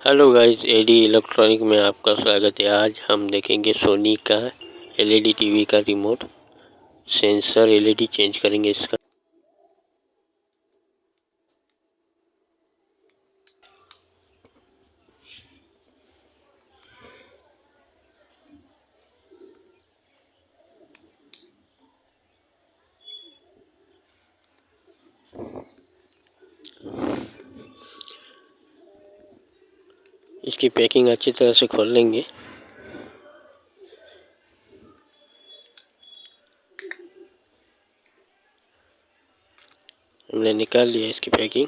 Hello guys, AD electronic में आपका स्वागत है। आज हम देखेंगे सोनी का एलईडी टीवी का रिमोट सेंसर एलईडी चेंज करेंगे इसका। इसकी पैकिंग अच्छी तरह से खोल लेंगे। हमने निकाल लिया इसकी पैकिंग।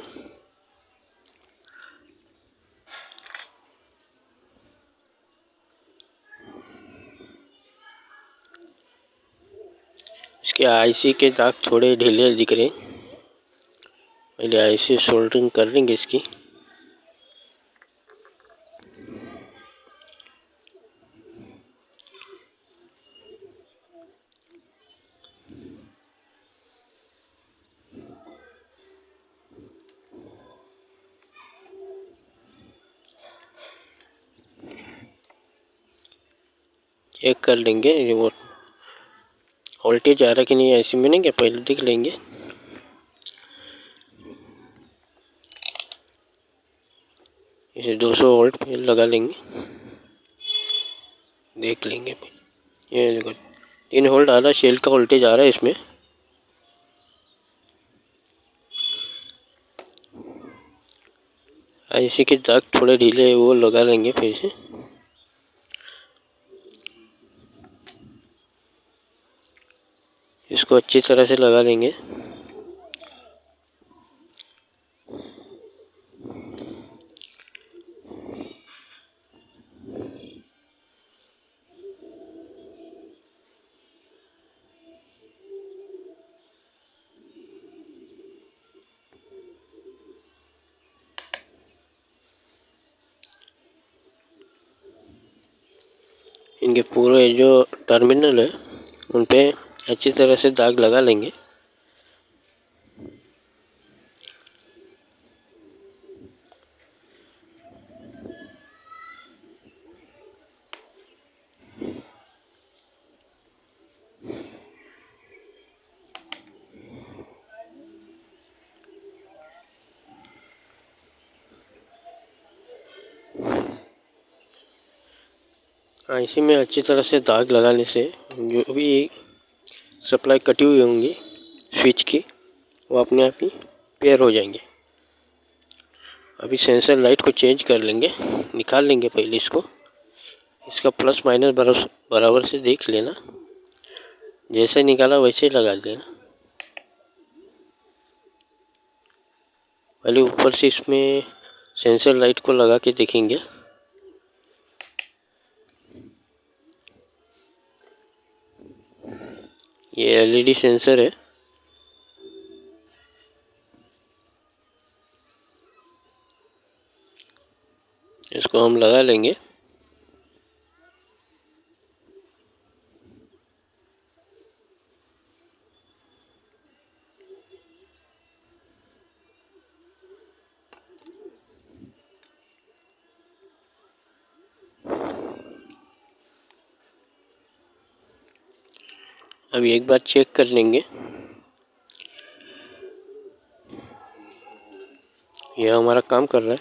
इसके आईसी के दाग थोड़े ढीले दिख रहे हैं। पहले आईसी सोल्डरिंग कर लेंगे इसकी। चेक कर लेंगे रिमोट वोल्टेज आ रहा कि नहीं आईसी में, नहीं क्या पहले देख लेंगे। इसे 200 वोल्ट पे लगा लेंगे, देख लेंगे। ये देखो 3 वोल्ट आ रहा, शेल का वोल्टेज आ रहा है इसमें। आईसी के दाग थोड़े ढीले है, वो लगा लेंगे फिर से। इसको अच्छी तरह से लगा लेंगे। इनके पूरे जो टर्मिनल है उन पे अच्छी तरह से दाग लगा लेंगे। आईसी में अच्छी तरह से दाग लगाने से जो भी सप्लाई कटी हुई होंगी स्विच की, वो अपने आप ही पेयर हो जाएंगे। अभी सेंसर लाइट को चेंज कर लेंगे, निकाल लेंगे पहले इसको। इसका प्लस माइनस बराबर से देख लेना, जैसे निकाला वैसे ही लगा देना। पहले ऊपर से इसमें सेंसर लाइट को लगा के देखेंगे। ये एलईडी सेंसर है। इसको हम लगा लेंगे। अभी एक बार चेक कर लेंगे। यह हमारा काम कर रहा है।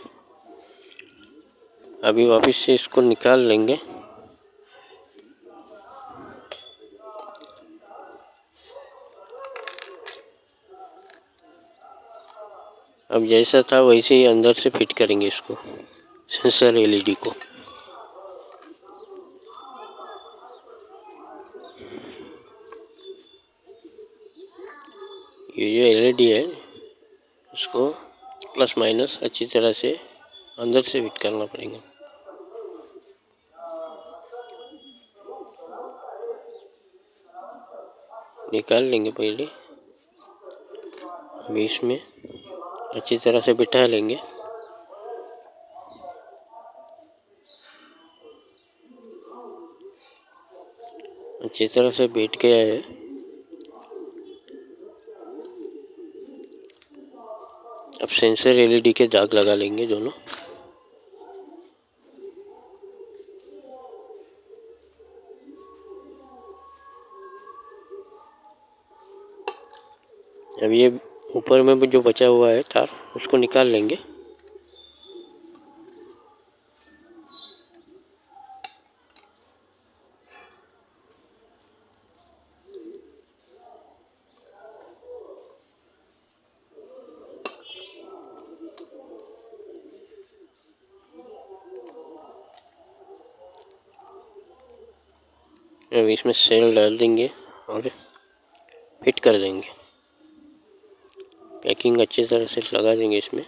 अभी वापस से इसको निकाल लेंगे। अब जैसा था वैसे ही अंदर से फिट करेंगे इसको, सेंसर एलईडी को। ये जो एलईडी है उसको प्लस माइनस अच्छी तरह से अंदर से फिट करना पड़ेगा। निकाल लेंगे पहले। अभी इसमें अच्छी तरह से बिठा लेंगे। अच्छी तरह से बैठ गया है। अब सेंसर एलईडी के दाग लगा लेंगे दोनों। अब ये ऊपर में जो बचा हुआ है तार उसको निकाल लेंगे। अब इसमें सेल डाल देंगे और फिट कर देंगे। पैकिंग अच्छी तरह से लगा देंगे इसमें।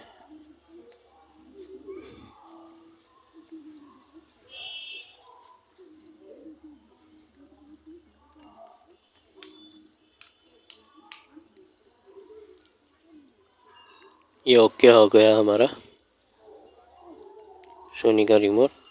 ये ओके हो गया हमारा सोनी का रिमोट।